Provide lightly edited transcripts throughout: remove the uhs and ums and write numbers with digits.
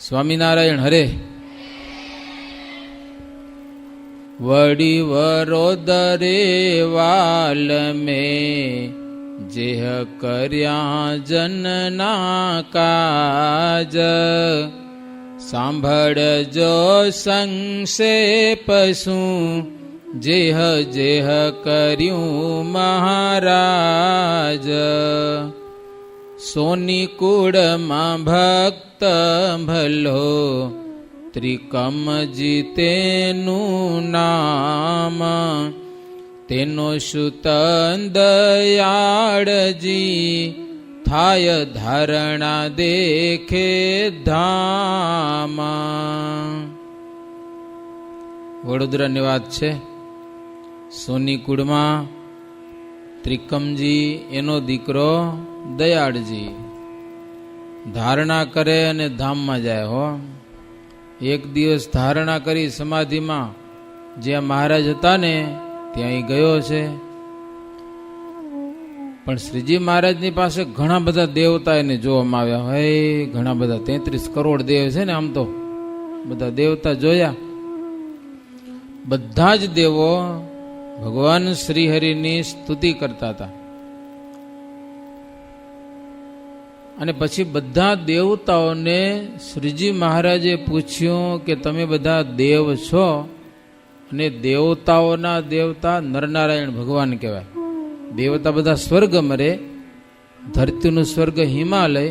સ્વામિનારાયણ હરે. વડી વરોદરે વાલ મેં જેહ કર્યા જનના કાજ, સાંભળજો સંક્ષેપ શું જેહ જેહ કર્યું મહારાજ. સોની કુળમાં ભક્ત ભલો ત્રિકમજી તેનું નામ, તેનો સુતન દયાળજી થાય ધારણા દેખે ધામ. વડોદરાની વાત છે. સોની કુળમાં ત્રિકમજી એનો દીકરો દયાળજી ધારણા કરે અને ધામમાં જાય હો. એક દિવસ ધારણા કરી સમાધિમાં જ્યાં મહારાજ હતા ને ત્યાં એ ગયો છે. પણ શ્રીજી મહારાજની પાસે ઘણા બધા દેવતા એને જોવામાં આવ્યા હોય. ઘણા બધા 33 કરોડ દેવ છે ને, આમ તો બધા દેવતા જોયા. બધા જ દેવો ભગવાન શ્રીહરિની સ્તુતિ કરતા હતા. અને પછી બધા દેવતાઓને શ્રીજી મહારાજે પૂછ્યું કે તમે બધા દેવ છો, અને દેવતાઓના દેવતા નરનારાયણ ભગવાન કહેવાય. દેવતા બધા સ્વર્ગમાં રહે. ધરતીનું સ્વર્ગ હિમાલય,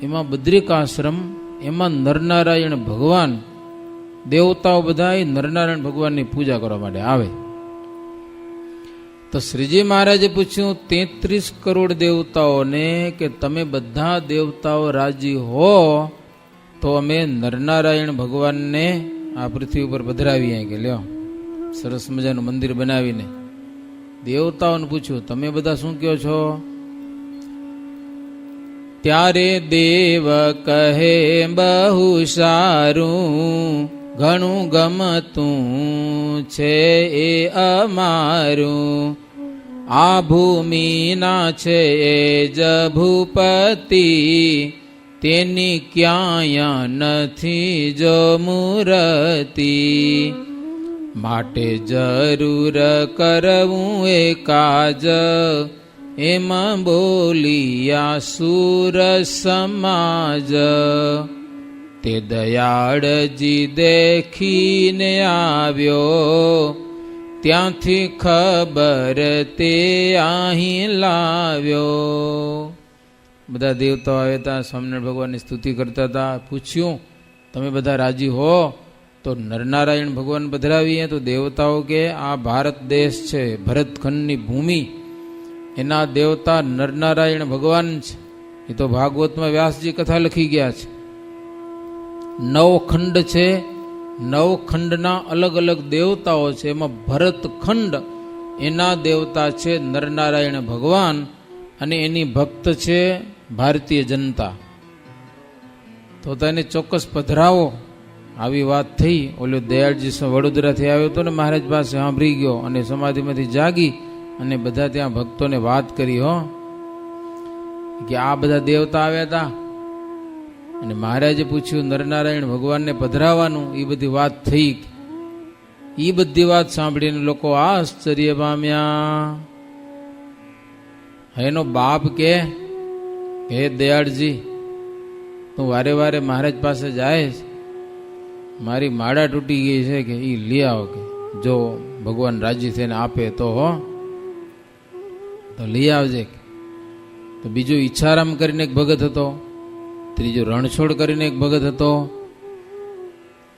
એમાં બદ્રિકાશ્રમ, એમાં નરનારાયણ ભગવાન. દેવતાઓ બધા નરનારાયણ ભગવાનની પૂજા કરવા માટે આવે. તો શ્રીજી મહારાજે પૂછ્યું 33 કરોડ દેવતાઓને કે તમે બધા દેવતાઓ રાજી હો તો અમે નરનારાયણ ભગવાનને આ પૃથ્વી ઉપર પધરાવીએ કે લ્યો સરસ મજાનું મંદિર બનાવીને. દેવતાઓને પૂછ્યું તમે બધા શું કહો છો? ત્યારે દેવ કહે બહુ સારું, ઘણું ગમતું છે એ અમારું. આ ભૂમિના છે એ જ ભૂપતિ, તેની ક્યાંય નથી જો મૂર્તિ. માટે જરૂર કરવું એ કાજ, એમાં બોલિયા સુર સમાજ. તે દયાળજી દેખીને આવ્યો, ત્યાંથી ખબર તે અહીં લાવ્યો. બધા દેવતાઓ આવ્યા હતા, સ્વામિનારાયણ ભગવાનની સ્તુતિ કરતા હતા. પૂછ્યું તમે બધા રાજી હો તો નરનારાયણ ભગવાન પધરાવીએ. તો દેવતાઓ કે આ ભારત દેશ છે, ભરતખંડની ભૂમિ, એના દેવતા નરનારાયણ ભગવાન છે. એ તો ભાગવતમાં વ્યાસજી કથા લખી ગયા છે. 9 ખંડ છે, 9 ખંડના અલગ અલગ દેવતાઓ છે. એમાં ભરતખંડ એના દેવતા છે નરનારાયણ ભગવાન, અને એની ભક્ત છે ભારતીય જનતા. તો તેને ચોક્કસ પધરાવો. આવી વાત થઈ. ઓલો દયાળજી વડોદરાથી આવ્યો હતો ને મહારાજ પાસે, સાંભળી ગયો અને સમાધિમાંથી જાગી અને બધા ત્યાં ભક્તોને વાત કરી હો કે આ બધા દેવતા આવ્યા હતા. અને મહારાજે પૂછ્યું નરનારાયણ ભગવાનને પધરાવાનું. એ બધી વાત થઈ. એ બધી વાત સાંભળીને લોકો આશ્ચર્ય પામ્યા. એનો બાપ કે હે દયાળજી, તું વારે વારે મહારાજ પાસે જાય, મારી માળા તૂટી ગઈ છે કે એ લઈ આવો, કે જો ભગવાન રાજી થઈને આપે તો હો તો લઈ આવજે. તો બીજું ઈચ્છારામ કરીને એક ભગત હતો, ત્રીજો રણછોડ કરીને એક ભગત હતો.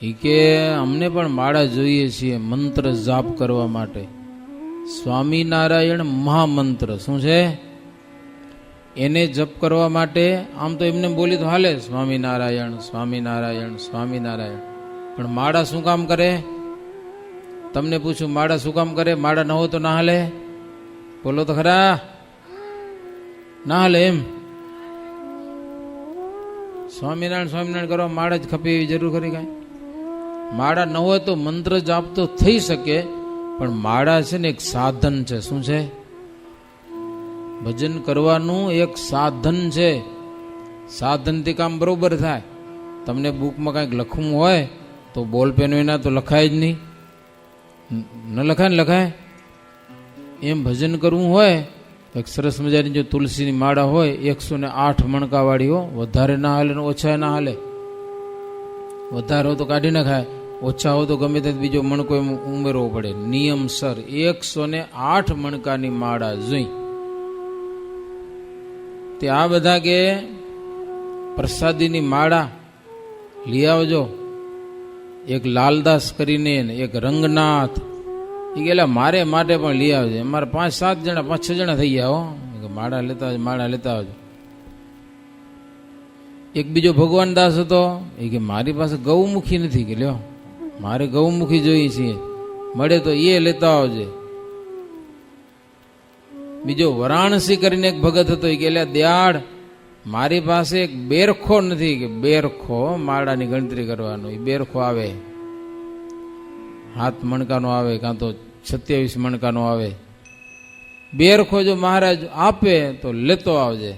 એ કે અમને પણ માળા જોઈએ છીએ મંત્ર જાપ કરવા માટે. સ્વામિનારાયણ મહામંત્ર શું છે એને જપ કરવા માટે આમ તો એમને બોલી તો હાલે, સ્વામિનારાયણ સ્વામિનારાયણ સ્વામિનારાયણ. પણ માળા શું કામ કરે? તમને પૂછું માળા શું કામ કરે? માળા ન હોય તો ના હાલે? બોલો તો ખરા, ના હાલે એમ. સ્વામિનારાયણ સ્વામિનારાયણ કરવા માળા જ ખપે એવી જરૂર ખરી કાંઈ? માળા ન હોય તો મંત્ર જાપ તો થઈ શકે, પણ માળા છે ને એક સાધન છે. શું છે? ભજન કરવાનું એક સાધન છે. સાધનથી કામ બરોબર થાય. તમને બુકમાં કાંઈક લખવું હોય તો બોલપેન વિના તો લખાય જ નહીં, ન લખાય ને લખાય. એમ ભજન કરવું હોય એક સરસ મજાની જો તુલસીની માળા હોય 108 મણકાવાળી હો, વધારે ના હાલે ને ઓછા ના હાલે. વધારે હોય તો કાઢી નાખાય, ઓછા હોય તો ગમે તે બીજો મણકો એમ ઉમેરવો પડે. નિયમસર 108 મણકાની માળા જોઈ. તે આ બધા કે પ્રસાદીની માળા લઈ આવજો. એક લાલદાસ કરીને એક રંગનાથ, એ ગયેલા મારે માટે પણ લઈ આવજો. અમારે 5-7 જણા 5-6 જણા થઈ ગયા હો, માળા લેતા આવજો, માળા લેતા આવજો. એક બીજો ભગવાન દાસ હતો, એ કે મારી પાસે ગૌમુખી નથી, કે લ્યો મારે ગૌમુખી જોઈએ છીએ, મળે તો એ લેતા આવજે. બીજો વરાણસી કરીને એક ભગત હતો, એ કે દયાળ મારી પાસે એક બેરખો નથી, કે બેરખો માળાની ગણતરી કરવાનો, એ બેરખો આવે 7 મણકાનો આવે, કાં તો 27 મણકાનો આવે. બેરખો જો મહારાજ આપે તો લેતો આવજે.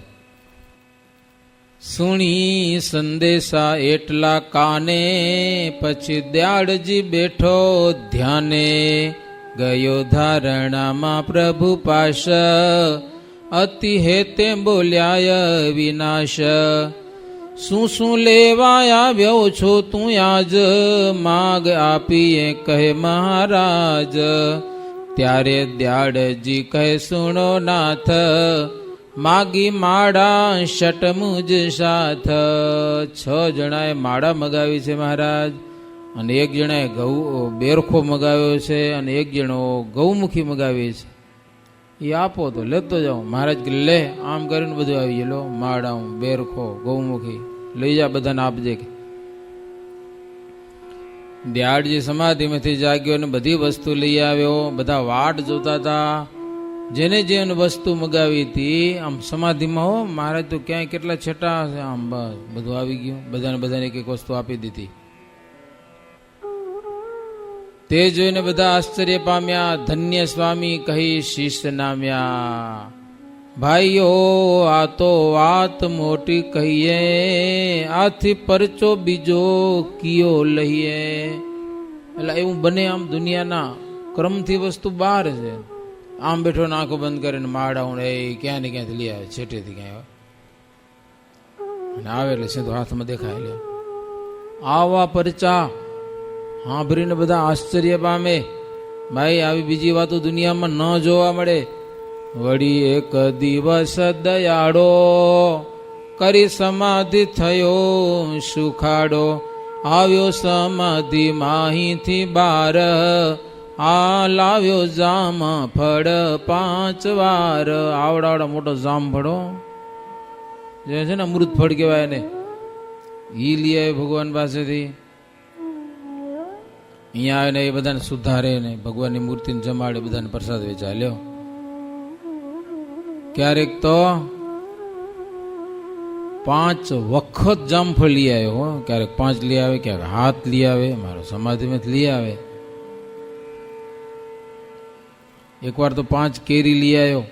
સુણી સંદેશા એટલા કાને, પછી દયાળજી બેઠો ધ્યાને. ગયો ધારણામાં પ્રભુ પાશ, અતિ હેતે બોલ્યાય વિનાશ. શું લેવા આવ્યો છો તું આજ, માગ આપીએ કહે મહારાજ. ત્યારે દયાળજી કહે સુણો નાથ, માગી માળા શટમુજ સાથ. 6 જણાએ માળા મગાવી છે મહારાજ, અને 1 જણાએ બેરખો મગાવ્યો છે, અને 1 જણો ગૌમુખી મગાવી છે. એ આપો તો લેતો જાઓ. મહારાજ કે લે, આમ કરીને બધું આવી ગયેલો, માળા બેરખો ગૌમુખી લઈ જા, બધાને આપજે. દયાળજી સમાધિમાંથી જાગ્યો અને બધી વસ્તુ લઈ આવ્યો. બધા વાટ જોતા હતા, જેને જેને વસ્તુ મગાવી હતી. આમ સમાધિમાં હો, મહારાજ તો ક્યાંય કેટલા છેટા હશે, આમ બસ બધું આવી ગયું. બધાને એક એક વસ્તુ આપી દીધી. તે જોઈને બધા આશ્ચર્ય પામ્યા. ધન્ય સ્વામી કહી શીશ નામ્યા. ભાઈઓ આ તો વાત મોટી કહીએ, આથી પરચો બીજો કિયો લઈએ. એટલે એવું બને, આમ દુનિયાના ક્રમથી વસ્તુ બહાર છે. આમ બેઠો ને આંખો બંધ કરીને માળા હું એ ક્યાં ને ક્યાંથી લઈ આવે, છેટેથી ક્યાં આવે, આવે એટલે સીધો હાથમાં દેખાય. લે આવા પરચા સાંભળીને બધા આશ્ચર્ય પામે. ભાઈ આવી બીજી વાતો દુનિયામાં ન જોવા મળે. વળી એક દિવસ દયાળો, કરી સમાધિ થયો સુખાડો. આવ્યો સમાધિ માહીથી બાર, આ લાવ્યો જામ ફળ 5 વાર. આવડાવડા મોટો જામ ફળો જે છે ને, અમૃત ફળ કહેવાય ને, ઈ લઈ આવે ભગવાન પાસેથી. અહીંયા આવે ને એ બધાને સુધારે ને ભગવાનની મૂર્તિને જમાડે, બધાને પ્રસાદ વેચાય. લ્યો ક્યારેક તો 5 વખત જામફળ લઈ આવ્યો હો. ક્યારેક 5 લઈ આવે, ક્યારેક હાથ લઈ આવે, મારો સમાધિમાં લઈ આવે. એકવાર તો 5 કેરી લઈ આવ્યો,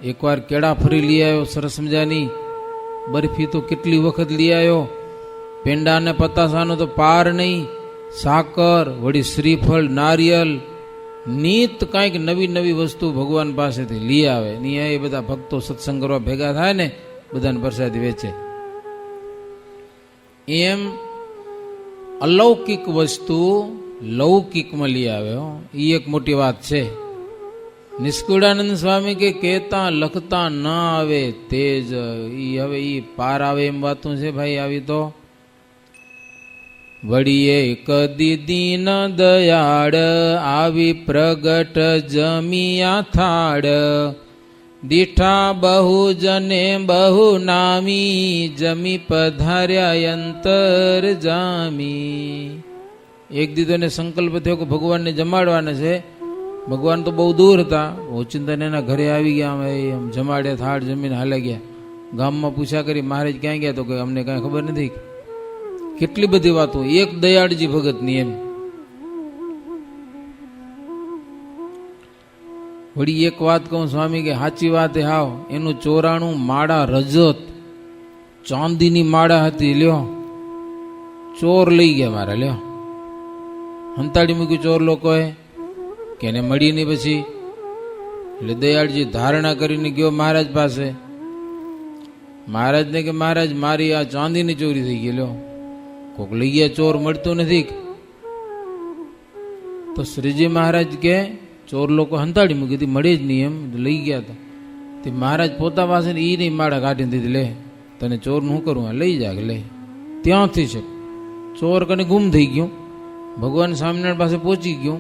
એકવાર કેળા ફરી લઈ આવ્યો સરસ મજાની. બરફી તો કેટલી વખત લઈ આવ્યો. પેંડા ને પતાસાનો તો પાર નહીં. સાકર, વળી શ્રીફળ, નારિયેલ, નીત કાંઈક નવી નવી વસ્તુ ભગવાન પાસેથી લઈ આવે. એ બધા ભક્તો સત્સંગ કરવા ભેગા થાય ને, બધાને પ્રસાદી વેચે. એમ અલૌકિક વસ્તુ લૌકિકમાં લઈ આવે. એ એક મોટી વાત છે. નિષ્કુળાનંદ સ્વામી કે કહેતા લખતા ના આવે તેજ, ઈ હવે ઈ પાર આવે એમ વાતું છે ભાઈ. આવી તો વળી એક દીદી ન દયાળ, આવી પ્રગટ જમિયા થાળ. દીઠા બહુ જને બહુ નામી, જમી પધાર્યા અંતર જામી. એક દીધો ને સંકલ્પ થયો કે ભગવાનને જમાડવાના છે. ભગવાન તો બહુ દૂર હતા. ઓચિંતન એના ઘરે આવી ગયા, આમ જમાડે, થાળ જમીને હાલે ગયા. ગામમાં પૂછા કરી મહારાજ ક્યાં ગયા, તો કે અમને કાંઈ ખબર નથી. કેટલી બધી વાતો એક દયાળજી ભગતની. એમ વળી એક વાત કહું સ્વામી કે સાચી વાત હાવ. એનું 94 માળા રજત ચાંદીની માળા હતી. લ્યો ચોર લઈ ગયા મારા, લ્યો હંતાડી મૂક્યું ચોર લોકોએ કે એને મળી નહીં. પછી એટલે દયાળજી ધારણા કરીને ગયો મહારાજ પાસે. મહારાજને કે મહારાજ મારી આ ચાંદીની ચોરી થઈ ગઈ, લ્યો કોક લઈ ગયા, ચોર મળતું નથી. તો શ્રીજી મહારાજ કે ચોર લોકો હંતાડી મૂકી હતી, મળી જ નહીં, એમ લઈ ગયા હતા. તે મહારાજ પોતા પાસે એ નહીં માળા કાઢીને દીધી, લે તને ચોર શું કરું, લઈ જા લે. ત્યાંથી છે ચોર કને ગુમ થઈ ગયું, ભગવાન સ્વામિનારાયણ પાસે પહોંચી ગયું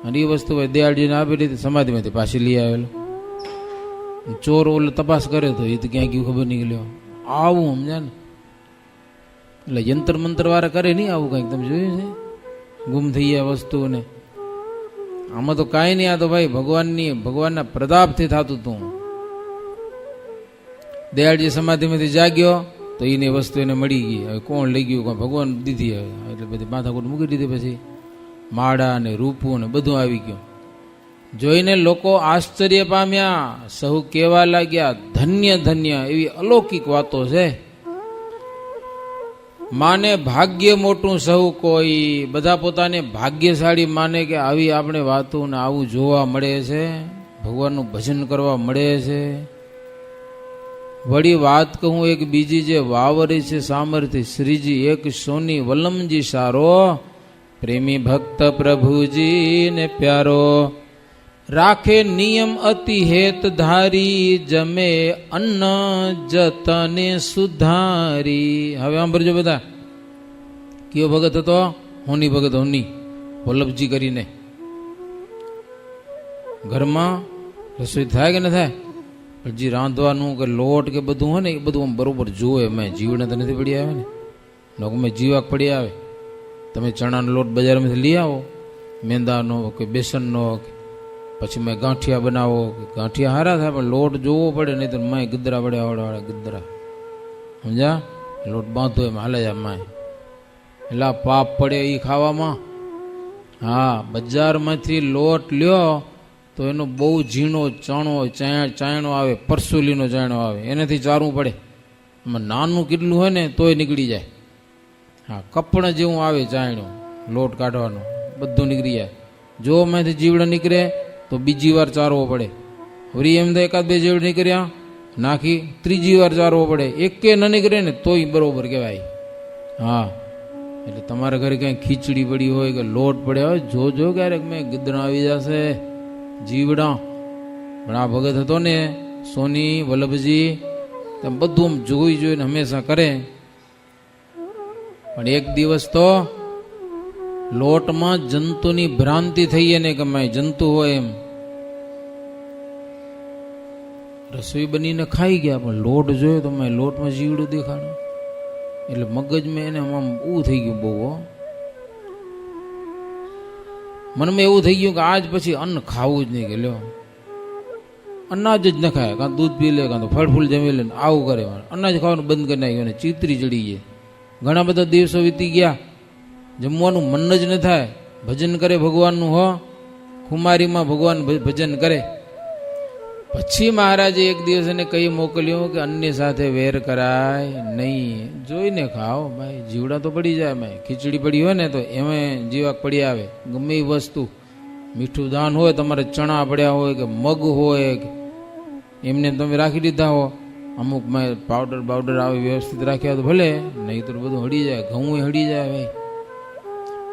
અને એ વસ્તુ દયાળજીને આપી દીધી, સમાધિમાંથી પાછી લઈ આવેલો. ચોર ઓલો તપાસ કરે તો એ તો ક્યાં ગયું ખબર નહીં ગયો. આવું સમજ્યા ને, એટલે યંત્ર મંત્ર વાળા કરે નહીં આવું કંઈક, તમે જોયું છે ગુમ થઈ ગયા વસ્તુને. આમાં તો કાંઈ નહીં, આ તો ભાઈ ભગવાનના પ્રતાપથી થતું હતું. દયાળજી સમાધિમાંથી જાગ્યો તો એની વસ્તુ એને મળી ગઈ. હવે કોણ લઈ ગયું, ભગવાન દીધી. હવે એટલે બધી માથાકૂટ મૂકી દીધી. પછી માળા ને રૂપું ને બધું આવી ગયું. જોઈને લોકો આશ્ચર્ય પામ્યા, સહુ કહેવા લાગ્યા ધન્ય ધન્ય. એવી અલૌકિક વાતો છે. માને ભાગ્ય મોટું સહુ કોઈ, બધા પોતાને ભાગ્યશાળી માને કે આવી આપણે વાતો ને આવું જોવા મળે છે, ભગવાનનું ભજન કરવા મળે છે. વળી વાત કહું એક બીજી જે વાવરી છે સામર્થ્ય શ્રીજી એક સોની વલમજી સારો, પ્રેમી ભક્ત પ્રભુજી ને પ્યારો, રાખે નિયમ અતિ હેત ધારી, જમે અન્ન જતને સુધારી. હવે સાંભળજો બધા, કયો ભગત હતો? હોની ભગત, હોની વલ્લભજી કરીને. ઘરમાં રસોઈ થાય કે ન થાય, હજી રાંધવાનું કે લોટ કે બધું હોય ને એ બધું આમ બરોબર જોવે. મેં જીવને તો નથી પડી આવે ને, મેં જીવાક પડી આવે. તમે ચણાનો લોટ બજારમાંથી લઈ આવો, મેંદાનો કે બેસનનો, પછી મેં ગાંઠિયા બનાવો, ગાંઠિયા સારા થાય પણ લોટ જોવો પડે, નહીં તો માય ગદરા પડે, આવડા ગદરા, સમજા? લોટ બાંધો એમ હાલે જાય માય, એટલે પાપ પડે એ ખાવામાં. હા, બજારમાંથી લોટ લ્યો તો એનો બહુ ઝીણો ચાયણો આવે, પરસુલીનો ચાયણો આવે, એનાથી ચારવું પડે. એમાં નાનું કેટલું હોય ને તોય નીકળી જાય. હા, કપણ જેવું આવે ચાયણું, લોટ કાઢવાનો બધું નીકળી જાય. જો એમાંથી જીવડા નીકળે તો બીજી વાર ચારવો પડે. વળી એમ તો એકાદ બે જીવડ નીકળ્યા નાખી ત્રીજી વાર ચારવો પડે. એકે ન નીકળે ને તોય બરોબર કહેવાય. હા, એટલે તમારા ઘરે કંઈ ખીચડી પડી હોય કે લોટ પડ્યા હોય, જોજો ક્યારેક મેં ગીદડા આવી જશે, જીવડા. પણ આ ભગત હતો ને સોની વલ્લભજી, તેમ બધું જોઈને હંમેશા કરે. પણ એક દિવસ તો લોટમાં જંતુની ભ્રાંતિ થઈ એને કે મેં જંતુ હોય એમ. રસોઈ બનીને ખાઈ ગયા પણ લોટ જોયો તો મેં લોટમાં જીવડું દેખાડું. એટલે મગજમાં એને આમ એવું થઈ ગયું બહુ. મનમાં એવું થઈ ગયું કે આજ પછી અન્ન ખાવું જ નહીં, કે લ્યો અનાજ જ ન ખાય, કાં દૂધ પી લે, કાં તો ફળ ફૂલ જમી લે, આવું કરે. અનાજ ખાવાનું બંધ કરી નાખ્યું અને ચીતરી ચડી ગઈ. ઘણા બધા દિવસો વીતી ગયા, જમવાનું મન જ ન થાય. ભજન કરે ભગવાનનું, હો ખુમારીમાં ભગવાન ભજન કરે. પછી મહારાજે એક દિવસ એને કહી મોકલ્યું કે અન્ય સાથે વેર કરાય નહીં, જોઈને ખાઓ ભાઈ. જીવડા તો પડી જાય, ભાઈ ખીચડી પડી હોય ને તો એમાં જીવાક પડી આવે. ગમે એ વસ્તુ, મીઠું દાન હોય, તમારે ચણા પડ્યા હોય કે મગ હોય કે એમને તમે રાખી દીધા હો, અમુક મેં પાવડર આવે વ્યવસ્થિત રાખ્યા તો ભલે, નહીં તો બધું હળી જાય, ઘઉં હળી જાય. ભાઈ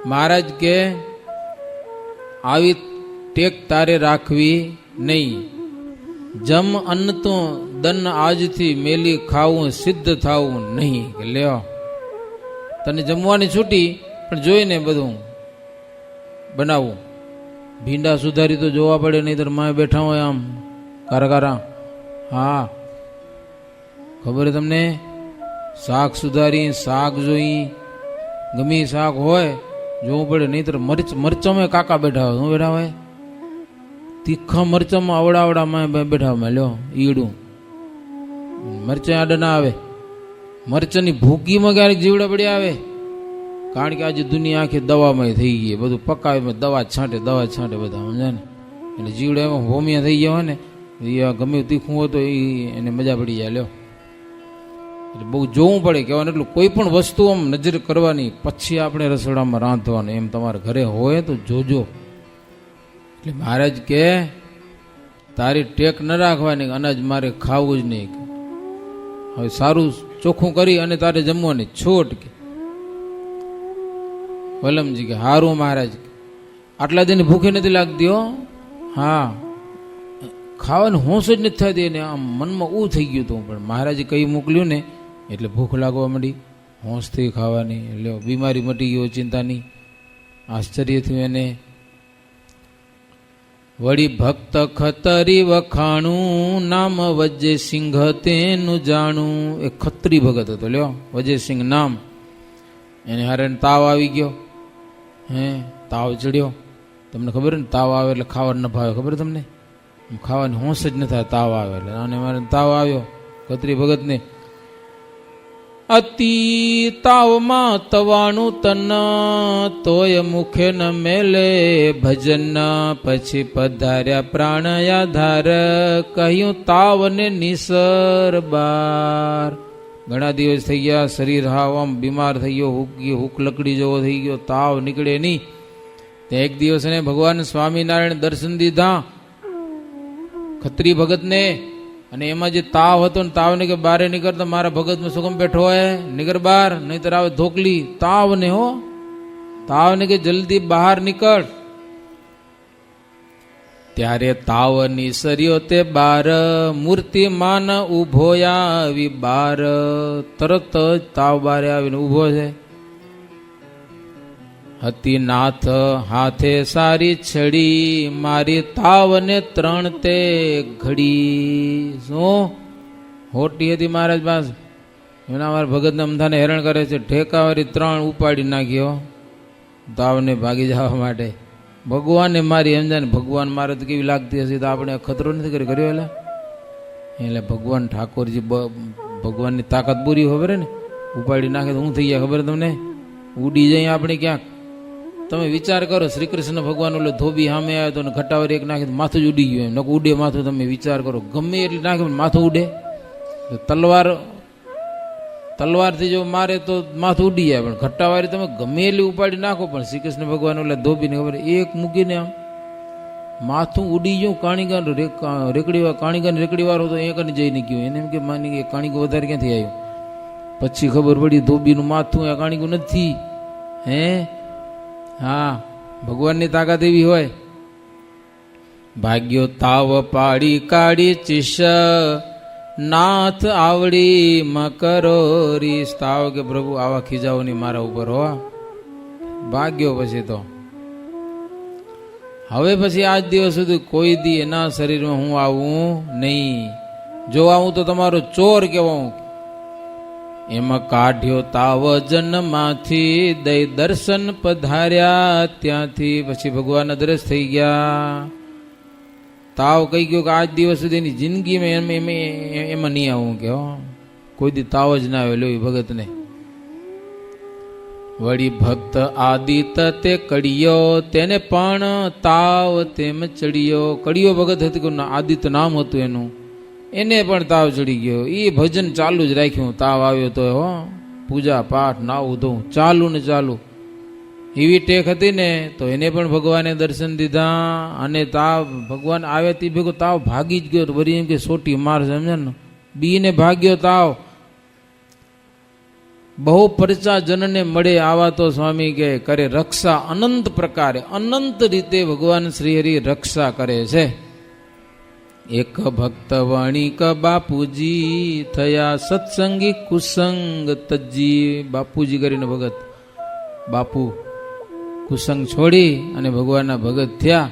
મહારાજ કે આવી ટેક તારે રાખવી નહીં. જમ અન્ન તો દન આજથી મેલી ખાવું, સિદ્ધ થાવું નહીં. કે લ્યો તને જમવાની છૂટી, પણ જોઈને બધું બનાવવું. ભીંડા સુધારી તો જોવા પડે, નહીં તો માય બેઠા હોય આમ કારા. હા, ખબર તમને? શાક સુધારી, શાક જોઈ, ગમે શાક હોય જોવું પડે, નહીં તો મરચામાં કાકા બેઠા હોય. શું બેઠા હોય? તીખા મરચામાં આવડામાં બેઠા હોય. લ્યો ઈડું મરચાં આડા ના આવે. મરચાંની ભૂકીમાં ક્યારેક જીવડા પડ્યા આવે. કારણ કે આજે દુનિયા આખી દવામાં થઈ ગઈ, બધું પકાવે, દવા છાંટે બધા, સમજ્યા ને? એટલે જીવડા એમાં હોમિયા થઈ ગયા હોય ને, ગમે તીખું હોય તો એને મજા પડી જાય. લ્યો એટલે બહુ જોવું પડે કહેવાનું. એટલું કોઈ પણ વસ્તુ આમ નજર કરવાની, પછી આપણે રસોડામાં રાંધવાનું. એમ તમારા ઘરે હોય તો જોજો. એટલે મહારાજ કે તારી ટેક ન રાખવાની, અનાજ મારે ખાવું જ નહીં. હવે સારું ચોખ્ખું કરી અને તારે જમવાની છોટ. કે વલમજી કે હારું મહારાજ, આટલા દિન ભૂખે નથી લાગતી હો. હા, ખાવાની હોશ જ નથી થતી. એને આમ મનમાં ઉ થઈ ગયું હતું, પણ મહારાજે કઈ મોકલ્યું ને એટલે ભૂખ લાગવા માંડી, હોશ થઈ ખાવાની. એટલે બીમારી મટી ગયો, ચિંતા નહીં. આશ્ચર્ય થયું એને. વળી ભક્ત ખતરી વખાણું, નામ વજ્જે સિંહ તેનું જાણું. એ ખત્રી ભગત હતો લ્યો, વજ્જે સિંહ નામ. એને હારે તાવ આવી ગયો. તાવ ચડ્યો. તમને ખબર ને તાવ આવે એટલે ખાવાનું ન ભાવે, ખબર તમને? ખાવાની હોશ જ ન થાય તાવ આવે એટલે. અને મારે તાવ આવ્યો ખત્રી ભગતને. અતિ તાવમાં તવાણું તન, તોય મુખે ન મેલે ભજન. પછી પધાર્યા પ્રાણયાધાર, કહ્યું તાવને નિસર બાર. ઘણા દિવસ થઈ ગયા, શરીર હાવ આમ બીમાર થઈ ગયો, હુક લકડી જેવો થઈ ગયો, તાવ નીકળે નહીં. એક દિવસ એને ભગવાન સ્વામિનારાયણ દર્શન દીધા ખત્રી ભગતને. અને એમાં જે તાવ હતો ને, તાવને કે બારે નીકળતો મારા ભગતમાં સુગમ બેઠો હોય, નીકળ બાર, નહીતર આવે ધોકલી. તાવને હો, તાવને કે જલ્દી બહાર નીકળ. ત્યારે તાવ નિસર્યો તે બાર, મૂર્તિમાન ઉભો આવી બાર. તરત જ તાવ બારે આવીને ઉભો છે. હતી નાથ હાથે સારી છડી, મારી તાવને 3 તે ઘડી. શું હોટી હતી મહારાજ પાસે. એના મારા ભગતને અમથાને હેરાન કરે છે. ઠેકાવાળી 3 ઉપાડી નાખ્યો તાવને ભાગી જવા માટે. ભગવાનને મારી સમજાય ને, ભગવાન મારે તો કેવી લાગતી હશે. તો આપણે ખતરો નથી કર્યો એટલે ભગવાન ઠાકોરજી ભગવાનની તાકાત પૂરી ખબર ને. ઉપાડી નાખે તો હું થઈ ગયા ખબર તમને? ઉડી જાય આપણે ક્યાંક. તમે વિચાર કરો, શ્રી કૃષ્ણ ભગવાન ઓલો ધોબી સામે આવ્યો તો ઘટાવર એક નાખે તો માથું જ ઉડી ગયું. એમ ઉડે માથું. તમે વિચાર કરો, ગમે એટલી નાખે માથું ઉડે. તલવારથી જો મારે તો માથું ઉડી જાય, પણ ઘટ્ટાવાળી તમે ગમે એટલી ઉપાડી નાખો. પણ શ્રી કૃષ્ણ ભગવાન ઓલા ધોબીને ખબર, એક મૂકીને આમ માથું ઉડી ગયું. કાણીગા રેકડી વાળો તો એક જ જઈને ગયું. એને એમ કે માની કે કાણીગું વધારે ક્યાંથી આવ્યું. પછી ખબર પડી ધોબીનું માથું એ કાણીગું નથી. હા, ભગવાનની તાકાત એવી હોય. ભાગ્યો તાવ પાડી કાઢી ચીશ, નાથ આવડી મકરો રીસ. તાવ કે પ્રભુ આવા ખીજાવો ની મારા ઉપર હો. ભાગ્યો પછી તો હવે પછી આજ દિવસ સુધી કોઈ દી એના શરીરમાં હું આવું નહીં. જો આવું તો તમારો ચોર કેવો. એમાં કાઢ્યો તાવ જન્મમાંથી, દઈ દર્શન પધાર્યા ત્યાંથી. પછી ભગવાનના દર્શ થઈ ગયા. તાવ કહી ગયો કે આજ દિવસ સુધી એની જિંદગીમાં એમાં નહીં આવું કે કોઈ દી તાવ જ ના આવે લો ભગતને. વળી ભક્ત આદિત તે કડિયો, તેને પણ તાવ તેમ ચડિયો. કડિયો ભગત હતું, આદિત્ય નામ હતું એનું. એને પણ તાવ ચડી ગયો. એ ભજન ચાલુ જ રાખ્યું. તાવ આવ્યો તો પૂજા પાઠ નાવું ધોવું ચાલુ ને ચાલુ. એવી ટેક હતી ને, તો એને પણ ભગવાને દર્શન દીધા. અને તાવ ભગવાન આવે તે ભેગો તાવ ભાગી જ ગયો. વળી એમ કે સોટી માર, સમજે ને, બીને ભાગ્યો તાવ. બહુ પરચા જનને મળે આવા તો સ્વામી કે કરે રક્ષા અનંત પ્રકારે. અનંત રીતે ભગવાન શ્રી હરિ રક્ષા કરે છે. એક ભક્ત વણિક બાપુજી થયા, સત્સંગી કુસંગ તજી. બાપુજી કરીને ભગત, બાપુ કુસંગ છોડી અને ભગવાનના ભગત થયા.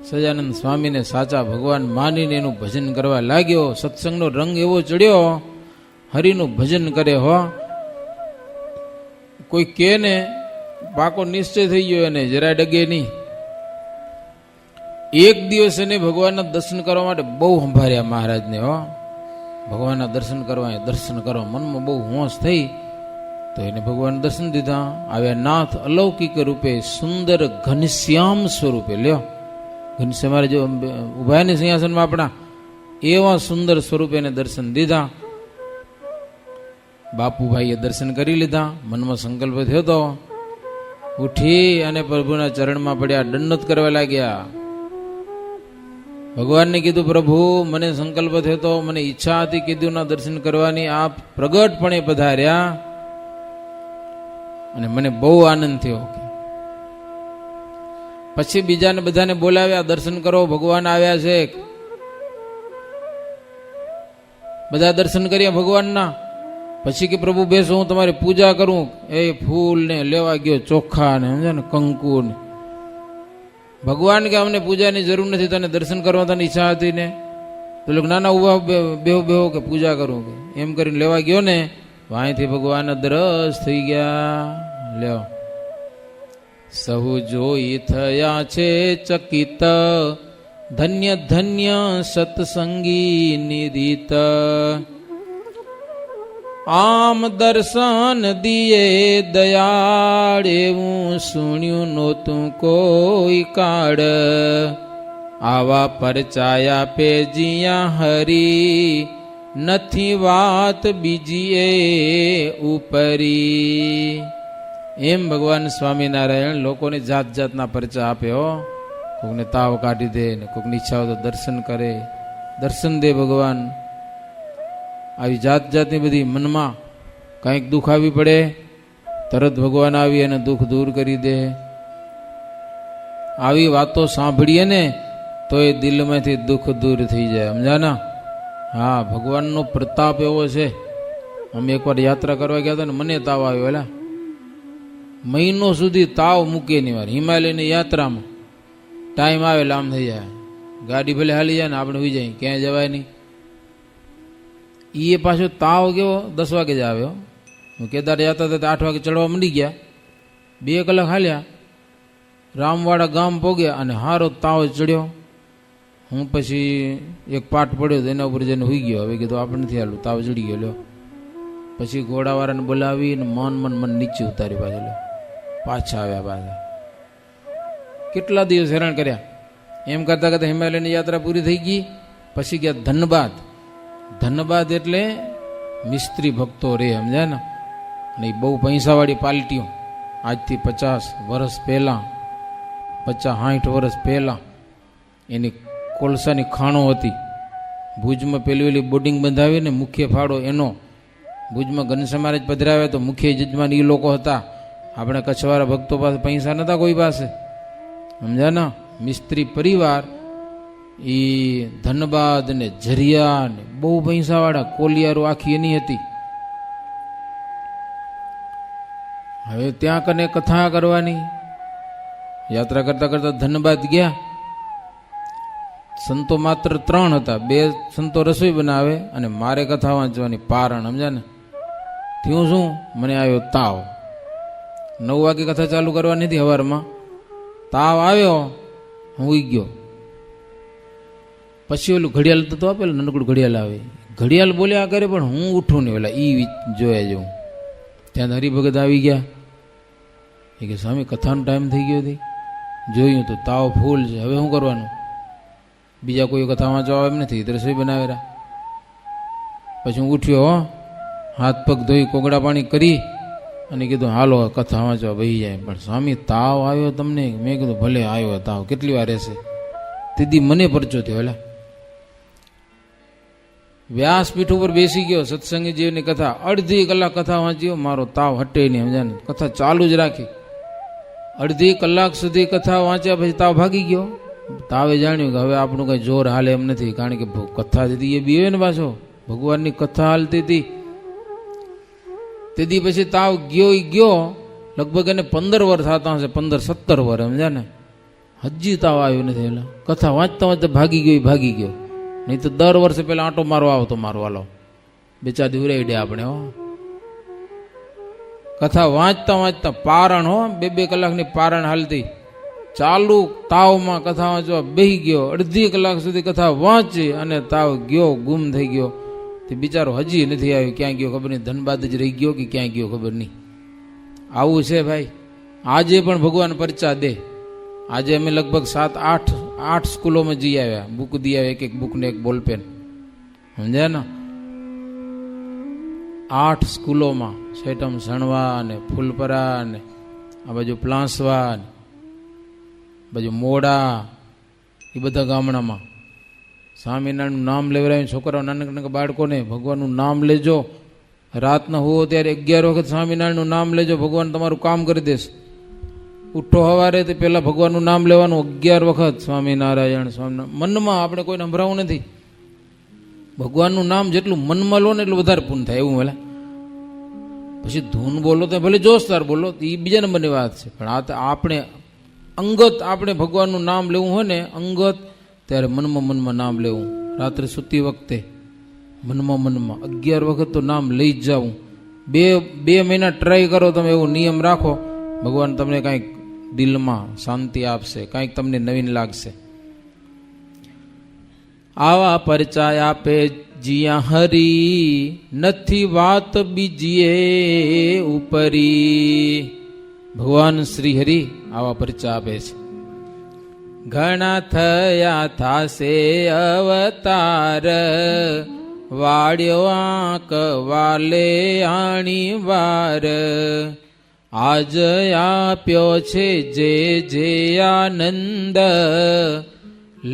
સજાનંદ સ્વામીને સાચા ભગવાન માનીને એનું ભજન કરવા લાગ્યો. સત્સંગનો રંગ એવો ચડ્યો, હરિનું ભજન કરે હો. કોઈ કે ને પાકો નિશ્ચય થઈ ગયો, એને જરા ડગે નહીં. એક દિવસ એને ભગવાનના દર્શન કરવા માટે બહુ સંભાળ્યા મહારાજને હો. ભગવાનના દર્શન કરવા મનમાં બહુ હોશ થઈ. તો એને ભગવાન દર્શન દીધા. આવ્યા નાથ અલૌકિક રૂપે, સુંદર ઘનશ્યામ સ્વરૂપે. લ્યો, ઘનશ્યામ મારે જો ઉભા ને સિંહાસનમાં આપણા, એવા સુંદર સ્વરૂપે એને દર્શન દીધા. બાપુભાઈએ દર્શન કરી લીધા. મનમાં સંકલ્પ થયો તો ઉઠી અને પ્રભુના ચરણમાં પડ્યા, દંડોત કરવા લાગ્યા. ભગવાનને કીધું, પ્રભુ મને સંકલ્પ થયો તો, મને ઈચ્છા હતી કીધુંના દર્શન કરવાની, આપ પ્રગટપણે પધાર્યા અને મને બહુ આનંદ થયો. પછી બીજાને બધાને બોલાવ્યા, દર્શન કરો, ભગવાન આવ્યા છે. બધા દર્શન કર્યા ભગવાનના. પછી કે પ્રભુ બેસો, હું તમારી પૂજા કરું. એ ફૂલ ને લેવા ગયો, ચોખા ને સમજે ને કંકુ ને. ભગવાન કે અમને પૂજાની જરૂર નથી, તને દર્શન કરવા તને ઈચ્છા હતી ને. તો લોકો નાના ઉભા બેહો બેહો કે પૂજા કરું કે એમ કરીને લેવા ગયો ને, વાંયથી ભગવાન દ્રશ થઈ ગયા. લ્યો, સહુ જોઈ થયા છે ચકિત, ધન્ય ધન્ય સત્સંગી નિરીત. આમ દર્શન દિયે દયાળ, એવું સુણ્યું નહોતું કોઈ કાળ. આવા પરચાયા પેજિયા હરી, નથી વાત બીજી એ ઉપરી. એમ ભગવાન સ્વામિનારાયણ લોકોને જાત જાતના પરચા આપે હો. કોકને તાવ કાઢી દે ને કોકની ઈચ્છા હોય તો દર્શન કરે, દર્શન દે ભગવાન. આવી જાત જાતની બધી મનમાં કંઈક દુઃખ આવી પડે, તરત ભગવાન આવી અને દુઃખ દૂર કરી દે. આવી વાતો સાંભળીએ ને તો એ દિલમાંથી દુઃખ દૂર થઈ જાય, સમજાના? હા, ભગવાનનો પ્રતાપ એવો છે. અમે એકવાર યાત્રા કરવા ગયા હતા ને, મને તાવ આવ્યો. એલા મહિનો સુધી તાવ મૂકે નહીં વાર. હિમાલયની યાત્રામાં ટાઈમ આવે એટલે આમ થઈ જાય, ગાડી ભલે હાલી જાય ને આપણે હોઈ જાય, ક્યાંય જવાય નહીં. એ પાછો તાવ કેવો 10 વાગે જ આવ્યો. હું કેદાર જતા હતા 8 વાગે ચડવા માંડી ગયા, 2 કલાક હાલ્યા, રામવાડા ગામ પોગ્યા અને હારો તાવ ચડ્યો. હું પછી એક પાઠ પડ્યો એના ઉપર જઈને હોઈ ગયો. હવે કીધું આપણે નથી હાલું, તાવ ચડી ગયો. લ્યો, પછી ઘોડાવાળાને બોલાવીને મન નીચે ઉતારી પાછા આવ્યા. પાછા કેટલા દિવસ હેરાન કર્યા. એમ કરતા કરતા હિમાલયની યાત્રા પૂરી થઈ ગઈ. પછી ગયા ધનબાદ. ધનબાદ એટલે મિસ્ત્રી ભક્તો રે, સમજ્યા ને? અને એ બહુ પૈસાવાળી પાર્ટીઓ. આજથી 50 વર્ષ પહેલાં, 50-60 વર્ષ પહેલાં એની કોલસાની ખાણો હતી. ભુજમાં પેલી બોર્ડિંગ બંધાવીને મુખ્ય ફાળો એનો. ભુજમાં ઘનશ્યામ મહારાજ પધરાવ્યા તો મુખ્ય યજમાન એ લોકો હતા. આપણે કચ્છવાળા ભક્તો પાસે પૈસા નતા કોઈ પાસે, સમજ્યા ને? મિસ્ત્રી પરિવાર એ ધનબાદ ને ઝરિયા ને બહુ પૈસાવાળા કોલિયારો આખી એની હતી. હવે ત્યાં કને કથા કરવાની. યાત્રા કરતા કરતા ધનબાદ ગયા. સંતો માત્ર 3 હતા. 2 સંતો રસોઈ બનાવે અને મારે કથા વાંચવાની પારણ, સમજ્યા ને? થયું શું? મને આવ્યો તાવ. 9 વાગે કથા ચાલુ કરવાની હતી સવારમાં. તાવ આવ્યો, હું ઉઈ ગયો. પછી ઓલું ઘડિયાળ તો આપેલું, નાનકડું ઘડિયાળ આવે, ઘડિયાળ બોલ્યા કરે પણ હું ઉઠું નહીં. ઓલા ઈ જોયા જવું. ત્યાં હરિભગત આવી ગયા. એ કે સ્વામી કથાનો ટાઈમ થઈ ગયો હતી. જોયું તો તાવ ફૂલ છે. હવે શું કરવાનું? બીજા કોઈ કથા વાંચવા આવે એમ નથી, રસોઈ બનાવેલા. પછી હું ઉઠ્યો, હો, હાથ પગ ધોઈ કોગળા પાણી કરી અને કીધું હાલો કથા વાંચવા બહી જાય. પણ સ્વામી તાવ આવ્યો તમને? મેં કીધું ભલે આવ્યો તાવ, કેટલી વાર રહેશે? દીદી મને પરચો થયો. એટલે વ્યાસપીઠ ઉપર બેસી ગયો, સત્સંગીજીની કથા અડધી કલાક કથા વાંચ્યો. મારો તાવ હટે નહીં, સમજા ને? કથા ચાલુ જ રાખી. અડધી કલાક સુધી કથા વાંચ્યા પછી તાવ ભાગી ગયો. તાવે જાણ્યું કે હવે આપણું કઈ જોર હાલે એમ નથી, કારણ કે કથા દીધી એ બીવે ને પાછો. ભગવાનની કથા હાલતી હતી. તેથી પછી તાવ ગયો. લગભગ એને 15 વર્ષ થતા હશે, 15-17 વર્ષ, સમજ્યા ને? હજી તાવ આવ્યો નથી. એટલે કથા વાંચતા વાંચતા ભાગી ગયો. નહીં તો 10 વર્ષ પહેલા આંટો મારવા આવતો મારો વાલો. 2-4 દિવસ ઉડાવી દે આપણે. હો, કથા વાંચતા વાંચતા પારણ, હો, 2-2 કલાકની પારણ હાલતી. ચાલુ તાવમાં કથા વાંચવા બેસી ગયો. અડધી કલાક સુધી કથા વાંચી અને તાવ ગયો, ગુમ થઈ ગયો. તે બિચારો હજી નથી આવ્યો. ક્યાં ગયો ખબર નહીં. ધનબાદ જ રહી ગયો કે ક્યાં ગયો ખબર નહીં. આવું છે ભાઈ. આજે પણ ભગવાન પરચા દે. આજે અમે લગભગ 7-8 સ્કૂલોમાં જઈ આવ્યા. બુક દી આવ્યા, એક બુક ને એક બોલપેન, સમજ્યા ને? 8 સ્કૂલોમાં સેટમ સણવા અને ફૂલપરા અને આ બાજુ પ્લાસવા ને બાજુ મોડા એ બધા ગામડામાં સ્વામિનારાયણનું નામ લેવડાવીને છોકરાઓ નાના નાના બાળકોને ભગવાનનું નામ લેજો, રાતના હોવો ત્યારે 11 વખત સ્વામિનારાયણનું નામ લેજો, ભગવાન તમારું કામ કરી દેશે. ઉઠો સવારે તે પહેલાં ભગવાનનું નામ લેવાનું 11 વખત સ્વામિનારાયણ સ્વામિનારાયણ. મનમાં આપણે કોઈને સંભળાવું નથી. ભગવાનનું નામ જેટલું મનમાં લો ને એટલું વધારે પૂર્ણ થાય એવું ભલે. પછી ધૂન બોલો તો ભલે જોરદાર બોલો, એ બીજા નંબરની વાત છે, પણ આ આપણે અંગત આપણે ભગવાનનું નામ લેવું હોય ને અંગત, ત્યારે મનમાં નામ લેવું. રાત્રે સૂતી વખતે મનમાં 11 વખત તો નામ લઈ જ જાવું. 2 મહિના ટ્રાય કરો તમે, એવો નિયમ રાખો, ભગવાન તમને કાંઈક દિલમાં શાંતિ આપશે, કાંઈક તમને નવીન લાગશે. આવા પરચા આપે જીયા હરી, નથી વાત બીજીએ ઉપરી. ભગવાન શ્રી હરિ આવા પરચા આપે છે. ઘણા થયા થાશે અવતાર, વાડ્યો આંક વાલે આણી વાર. આજ આપ્યો છે જે આનંદ,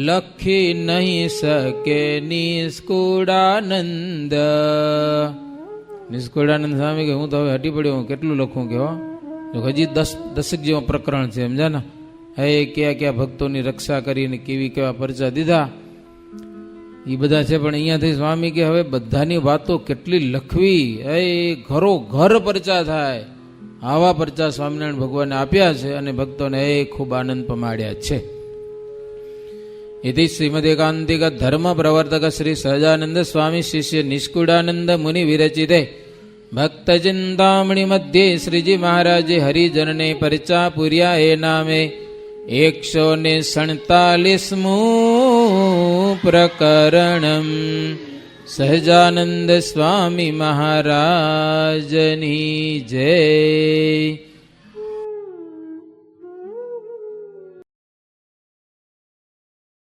લખી નહીં શકે નિષ્કુળાનંદ. નિષ્કુળાનંદ સ્વામી કે હું તો હવે હટી પડ્યો, હું કેટલું લખું કે હજી 10 જેવા પ્રકરણ છે સમજા ને. હે કયા ભક્તોની રક્ષા કરીને કેવા પરચા દીધા એ બધા છે. પણ અહીંયાથી સ્વામી કે હવે બધાની વાતો કેટલી લખવી, એ ઘરો ઘર પરચા થાય. આવા પરચા સ્વામિનારાયણ ભગવાને આપ્યા છે અને ભક્તોને એ ખૂબ આનંદ પમાડ્યા છે. इति श्रीमदेकांतिक धर्म प्रवर्तक श्री सहजानंद स्वामी शिष्य निष्कुड़ानंद मुनि विरचिते भक्त चिंतामणि मध्ये श्रीजी महाराज हरिजन ने परचा पुर्या ए नामे 147 प्रकरणम. सहजानंद स्वामी महाराजनी जय.